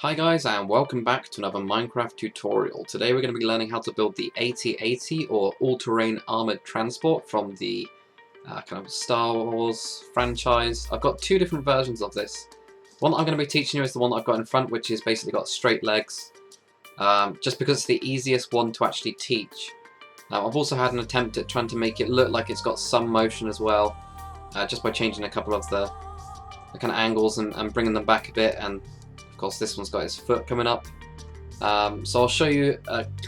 Hi guys, and welcome back to another Minecraft tutorial. Today we're going to be learning how to build the AT-AT or all-terrain armoured transport from the kind of Star Wars franchise. I've got two different versions of this. One that I'm going to be teaching you is the one that I've got in front, which is basically got straight legs, just because it's the easiest one to actually teach. I've also had an attempt at trying to make it look like it's got some motion as well, just by changing a couple of the kind of angles and bringing them back a bit. And of course, this one's got his foot coming up. So I'll show you,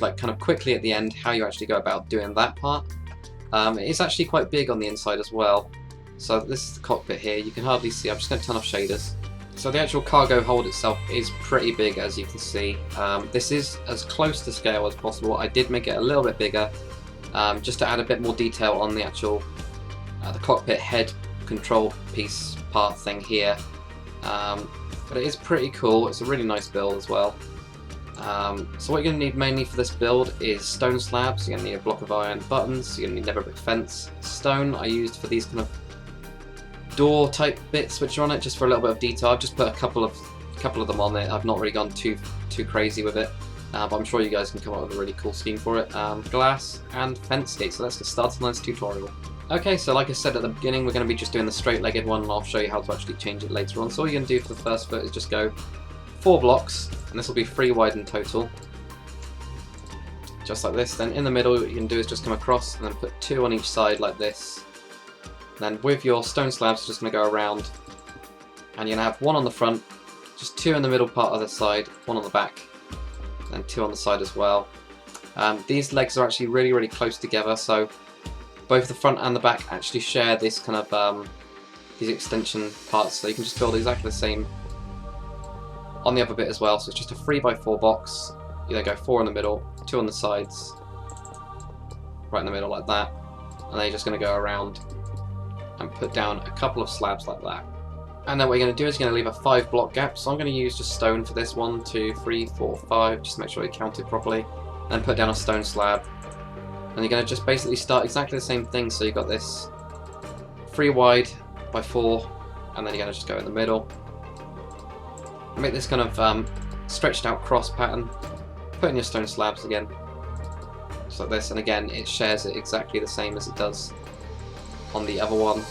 like kind of quickly at the end, how you actually go about doing that part. It's actually quite big on the inside as well. So this is the cockpit here. You can hardly see. I'm just going to turn off shaders. So the actual cargo hold itself is pretty big, as you can see. This is as close to scale as possible. I did make it a little bit bigger, just to add a bit more detail on the actual the cockpit head control piece part thing here. But it is pretty cool. It's a really nice build as well. So what you're going to need mainly for this build is stone slabs. You're going to need a block of iron, buttons. You're going to need nether brick fence. Stone I used for these kind of door type bits which are on it, just for a little bit of detail. I've just put a couple of them on it. I've not really gone too crazy with it, but I'm sure you guys can come up with a really cool scheme for it. Glass and fence gates. So let's get started on this tutorial. Okay, so like I said at the beginning, we're going to be just doing the straight-legged one, and I'll show you how to actually change it later on. So all you're going to do for the first foot is just go 4 blocks, and this will be 3 wide in total. Just like this. Then in the middle, what you can do is just come across and then put 2 on each side like this. Then with your stone slabs, you're just going to go around, and you're going to have 1 on the front, just 2 in the middle part of the side, 1 on the back, and 2 on the side as well. These legs are actually really close together, so both the front and the back actually share this kind of these extension parts, so you can just build exactly the same on the other bit as well. So it's just a 3x4 box. You then go 4 in the middle, 2 on the sides, right in the middle like that, and then you're just going to go around and put down a couple of slabs like that. And then what you're going to do is you're going to leave a 5 block gap. So I'm going to use just stone for this. 1, 2, 3, 4, 5. Just make sure you count it properly, and put down a stone slab. And you're going to just basically start exactly the same thing. So you've got this 3 wide by 4, and then you're going to just go in the middle. Make this kind of stretched out cross pattern. Put in your stone slabs again, just like this. And again, it shares it exactly the same as it does on the other one.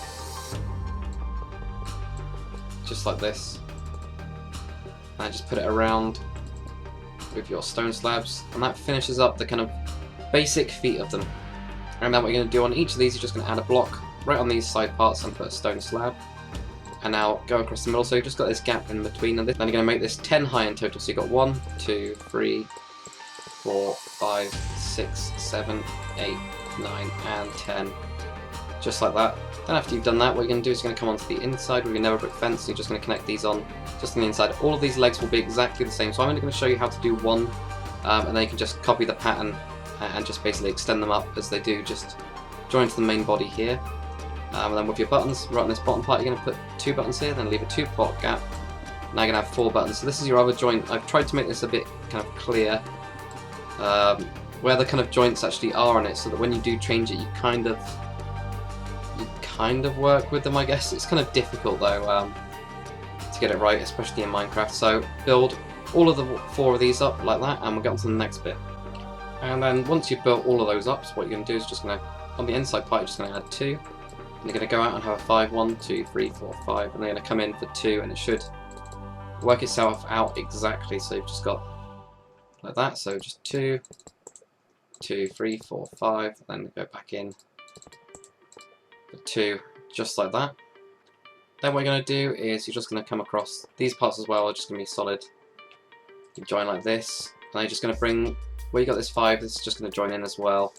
Just like this. And just put it around with your stone slabs. And that finishes up the kind of basic feet of them. And then what you're going to do on each of these, you're just going to add a block right on these side parts and put a stone slab. And now go across the middle, so you've just got this gap in between. And then you're going to make this 10 high in total. So you've got 1, 2, 3, 4, 5, 6, 7, 8, 9, and 10. Just like that. Then after you've done that, what you're going to do is you're going to come onto the inside with your nether brick fence. You're just going to connect these on just on the inside. All of these legs will be exactly the same. So I'm only going to show you how to do one, and then you can just copy the pattern and just basically extend them up as they do, just join to the main body here. And then with your buttons, right on this bottom part, you're going to put 2 buttons here, then leave a 2 block gap. Now you're going to have 4 buttons. So this is your other joint. I've tried to make this a bit kind of clear, where the kind of joints actually are on it, so that when you do change it, you kind of work with them, I guess. It's kind of difficult though, to get it right, especially in Minecraft. So build all of the 4 of these up like that, and we'll get on to the next bit. And then once you've built all of those up, so what you're going to do is just going to, on the inside part, you're just going to add 2. And you're going to go out and have a 5, 1, 2, 3, 4, 5, and they're going to come in for 2, and it should work itself out exactly. So you've just got like that, so just 2, 2, 3, 4, 5, then go back in for 2, just like that. Then what you're going to do is you're just going to come across these parts as well, are just going to be solid. You join like this, and you're just going to bring, where you got this 5, this is just going to join in as well.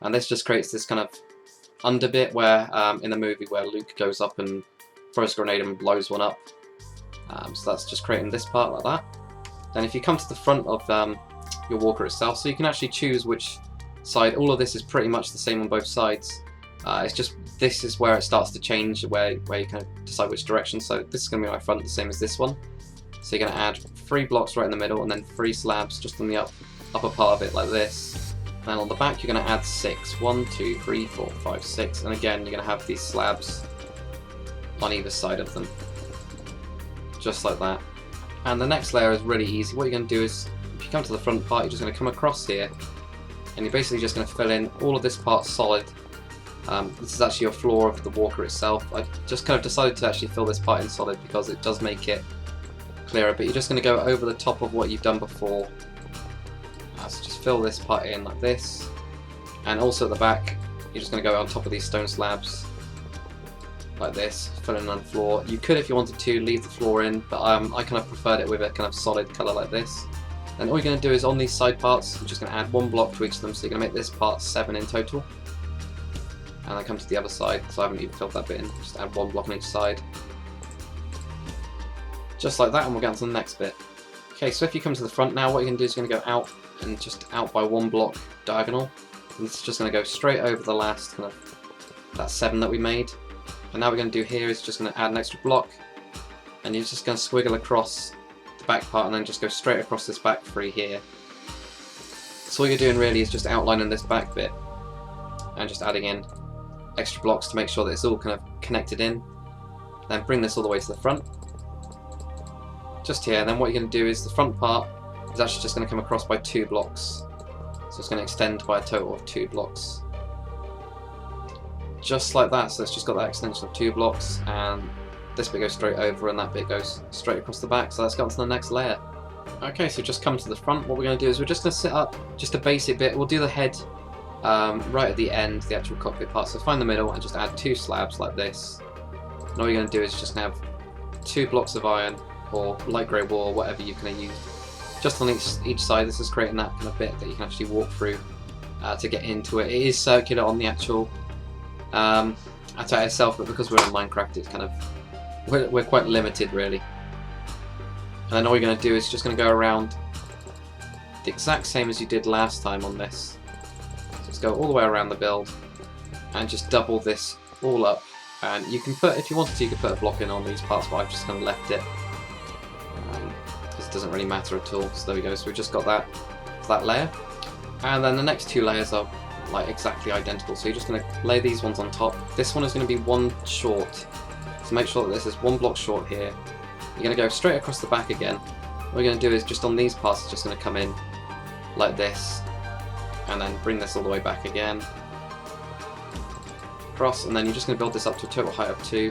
And this just creates this kind of under bit where, in the movie where Luke goes up and throws a grenade and blows one up. So that's just creating this part like that. Then if you come to the front of your walker itself, so you can actually choose which side. All of this is pretty much the same on both sides. It's just this is where it starts to change, where you kind of decide which direction. So this is going to be my front, the same as this one. So you're going to add 3 blocks right in the middle, and then 3 slabs just on the upper part of it like this. And on the back you're going to add 6. 1, 2, 3, 4, 5, 6. And again you're going to have these slabs on either side of them. Just like that. And the next layer is really easy. What you're going to do is, if you come to the front part, you're just going to come across here, and you're basically just going to fill in all of this part solid. This is actually your floor of the walker itself. I just kind of decided to actually fill this part in solid because it does make it clearer, but you're just going to go over the top of what you've done before. So just fill this part in like this, and also at the back you're just going to go on top of these stone slabs like this, fill in on the floor. You could, if you wanted to, leave the floor in, but I kind of preferred it with a kind of solid colour like this. Then all you're going to do is on these side parts, you're just going to add one block to each of them, so you're going to make this part 7 in total. And then come to the other side, so I haven't even filled that bit in, just add one block on each side. Just like that, and we'll get on to the next bit. Okay, so if you come to the front now, what you're going to do is you're going to go out, and just out by one block diagonal. And this is just going to go straight over the last kind of, that 7 that we made. And now what we're going to do here is just going to add an extra block, and you're just going to squiggle across the back part and then just go straight across this back 3 here. So all you're doing really is just outlining this back bit and just adding in extra blocks to make sure that it's all kind of connected in. Then bring this all the way to the front, just here, and then what you're going to do is the front part is actually just going to come across by 2 blocks. So it's going to extend by a total of 2 blocks. Just like that, so it's just got that extension of 2 blocks, and this bit goes straight over and that bit goes straight across the back, so let's go on to the next layer. Okay, so just come to the front. What we're going to do is we're just going to set up just a basic bit. We'll do the head right at the end, the actual cockpit part, so find the middle and just add 2 slabs like this. And all you're going to do is just going to have 2 blocks of iron or light grey wool or whatever you can use just on each side. This is creating that kind of bit that you can actually walk through to get into it. It is circular on the actual attack itself, but because we're in Minecraft, it's kind of we're quite limited really. And then all you're going to do is just going to go around the exact same as you did last time on this. So just go all the way around the build and just double this all up. And you can put, if you wanted to, you could put a block in on these parts, but I've just kind of left it because it doesn't really matter at all. So there we go. So we've just got that layer, and then the next 2 layers are like exactly identical. So you're just going to lay these ones on top. This one is going to be 1 short, so make sure that this is 1 block short here. You're going to go straight across the back again. What you're going to do is just on these parts, it's just going to come in like this, and then bring this all the way back again, across, and then you're just going to build this up to a total height of 2.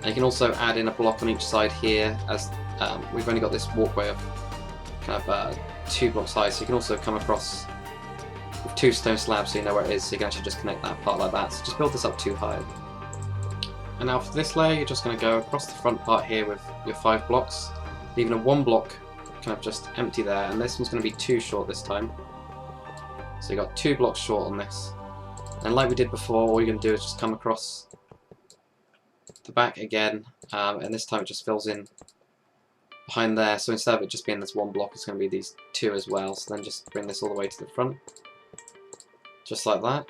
And you can also add in a block on each side here, as we've only got this walkway of kind of 2 blocks high, so you can also come across with 2 stone slabs so you know where it is, so you can actually just connect that part like that. So just build this up 2 high. And now for this layer, you're just going to go across the front part here with your 5 blocks, leaving a 1 block kind of just empty there, and this one's going to be 2 short this time. So you got 2 blocks short on this. And like we did before, all you're going to do is just come across the back again, and this time it just fills in behind there. So instead of it just being this 1 block, it's going to be these 2 as well. So then just bring this all the way to the front, just like that.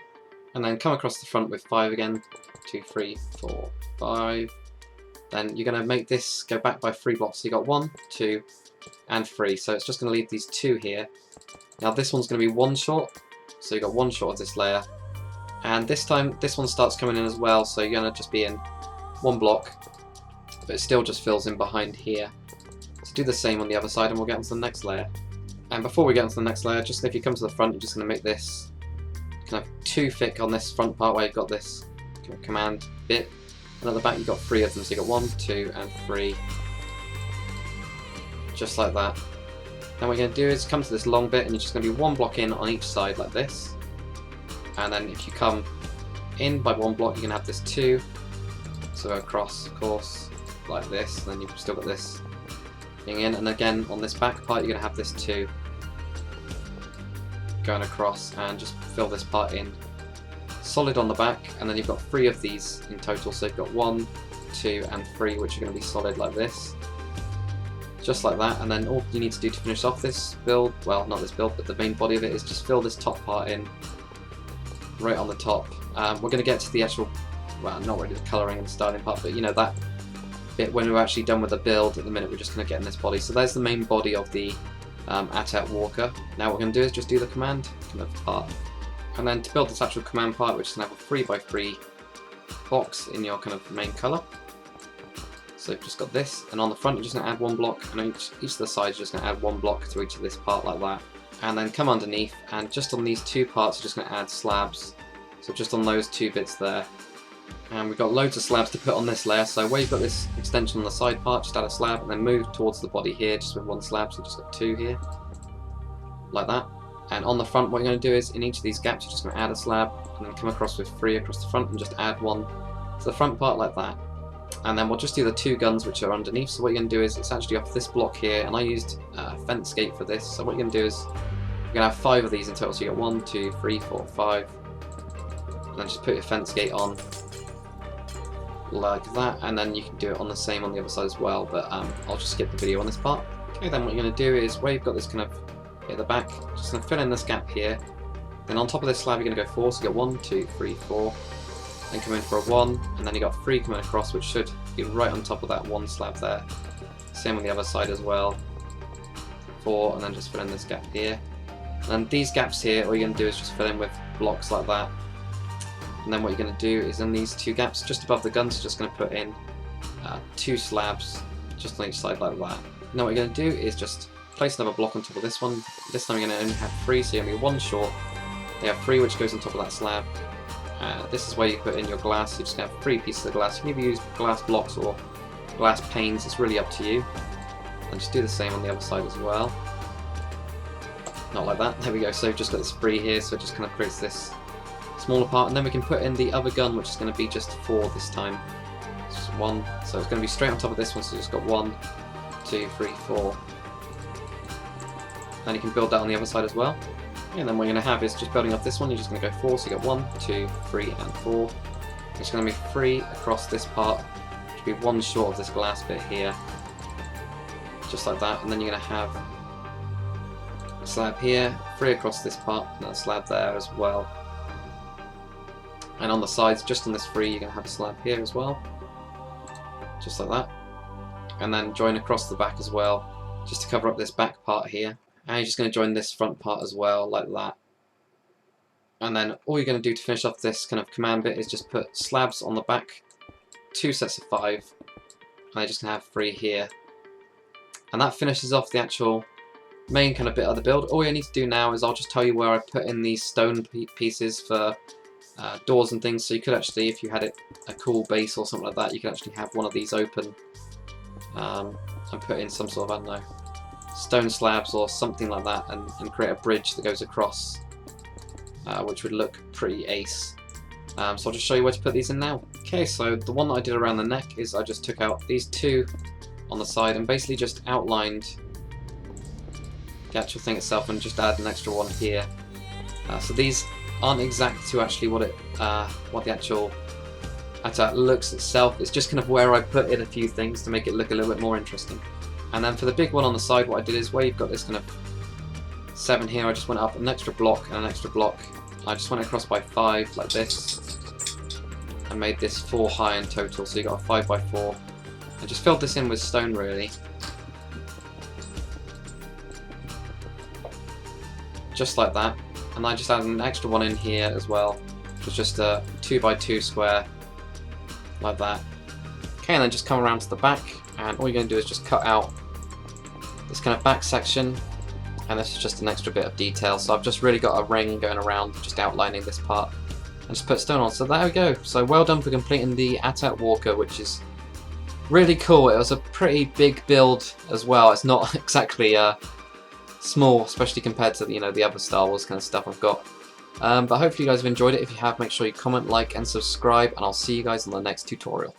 And then come across the front with 5 again. 2, 3, 4, 5. Then you're going to make this go back by 3 blocks. So you got 1, 2, and 3. So it's just going to leave these 2 here. Now this one's going to be 1 short. So you got 1 short of this layer. And this time this one starts coming in as well. So you're going to just be in 1 block, but it still just fills in behind here. So do the same on the other side, and we'll get onto the next layer. And before we get onto the next layer, just if you come to the front, you're just going to make this kind of too thick on this front part where you've got this kind of command bit, and at the back you've got 3 of them, so you've got 1, 2, and 3, just like that. Then what you're going to do is come to this long bit, and you're just going to be 1 block in on each side like this, and then if you come in by 1 block, you're going to have this 2, so across, of course, like this, and then you've still got this thing in, and again on this back part you're going to have this 2 going across, and just fill this part in solid on the back, and then you've got 3 of these in total, so you've got 1, 2, and 3, which are going to be solid like this, just like that. And then all you need to do to finish off this build, well, not this build, but the main body of it, is just fill this top part in right on the top. We're going to get to the actual, well, not really the colouring and styling part, but you know, that bit when we're actually done with the build. At the minute we're just going to get in this body. So there's the main body of the ATAT walker. Now what we're going to do is just do the command kind of part. And then to build this actual command part, which is going to have a 3x3 box in your kind of main colour. So you've just got this, and on the front you're just going to add one block, and on each of the sides you're just going to add one block to each of this part like that. And then come underneath, and just on these two parts you're just going to add slabs. So just on those two bits there. And we've got loads of slabs to put on this layer, so where you've got this extension on the side part, just add a slab, and then move towards the body here just with one slab, so you've just got two here. Like that. And on the front what you're going to do is, in each of these gaps you're just going to add a slab, and then come across with three across the front, and just add one to the front part like that. And then we'll just do the two guns which are underneath. So what you're going to do is, it's actually off this block here, and I used fence gate for this. So what you're going to do is, you're going to have 5 of these in total. So you get 1, 2, 3, 4, 5. And then just put your fence gate on like that, and then you can do it on the same on the other side as well. But I'll just skip the video on this part. Okay, then what you're going to do is, where you've got this kind of at the back, just going to fill in this gap here. Then on top of this slab you're going to go 4. So you get 1, 2, 3, 4. Then come in for a 1, and then you got 3 coming across, which should be right on top of that one slab there. Same on the other side as well. 4, and then just fill in this gap here. And these gaps here, all you're going to do is just fill in with blocks like that. And then what you're going to do is, in these two gaps just above the guns, you're just going to put in 2 slabs just on each side like that. Now what you're going to do is just place another block on top of this one. This time you're going to only have 3, so you're going to be 1 short. You have 3 which goes on top of that slab. This is where you put in your glass. You're just going to have 3 pieces of glass. You can either use glass blocks or glass panes, it's really up to you. And just do the same on the other side as well. Not like that, there we go. So we've just got this 3 here, so it just kind of creates this smaller part. And then we can put in the other gun, which is going to be just 4 this time. It's just 1, so it's going to be straight on top of this one, so you've just got 1, 2, 3, 4. And you can build that on the other side as well. And then what you're going to have is, just building off this one, you're just going to go 4, so you get 1, 2, 3 and 4. It's going to be 3 across this part, which will be 1 short of this glass bit here. Just like that, and then you're going to have a slab here, 3 across this part, and a slab there as well. And on the sides, just on this 3, you're going to have a slab here as well. Just like that. And then join across the back as well, just to cover up this back part here. And you're just going to join this front part as well, like that. And then all you're going to do to finish off this kind of command bit is just put slabs on the back, 2 sets of 5, and you're just going to have 3 here. And that finishes off the actual main kind of bit of the build. All you need to do now is, I'll just tell you where I put in these stone pieces for doors and things. So you could actually, if you had a cool base or something like that, you could actually have one of these open and put in some sort of, I don't know, stone slabs or something like that, and create a bridge that goes across, which would look pretty ace. So I'll just show you where to put these in now. Okay, so the one that I did around the neck is, I just took out these 2 on the side and basically just outlined the actual thing itself, and just add an extra one here. So these aren't exact to actually what the actual looks itself. It's just kind of where I put in a few things to make it look a little bit more interesting. And then for the big one on the side, what I did is, where you've got this kind of 7 here, I just went up an extra block and an extra block. I just went across by 5 like this, and made this 4 high in total, so you got a 5 by 4. And just filled this in with stone really. Just like that. And I just added an extra one in here as well, which was just a 2 by 2 square, like that. Okay, and then just come around to the back, and all you're going to do is just cut out this kind of back section, and this is just an extra bit of detail. So I've just really got a ring going around, just outlining this part, and just put stone on. So there we go. So well done for completing the ATAT Walker, which is really cool. It was a pretty big build as well. It's not exactly small, especially compared to the other Star Wars kind of stuff I've got. But hopefully you guys have enjoyed it. If you have, make sure you comment, like and subscribe, and I'll see you guys in the next tutorial.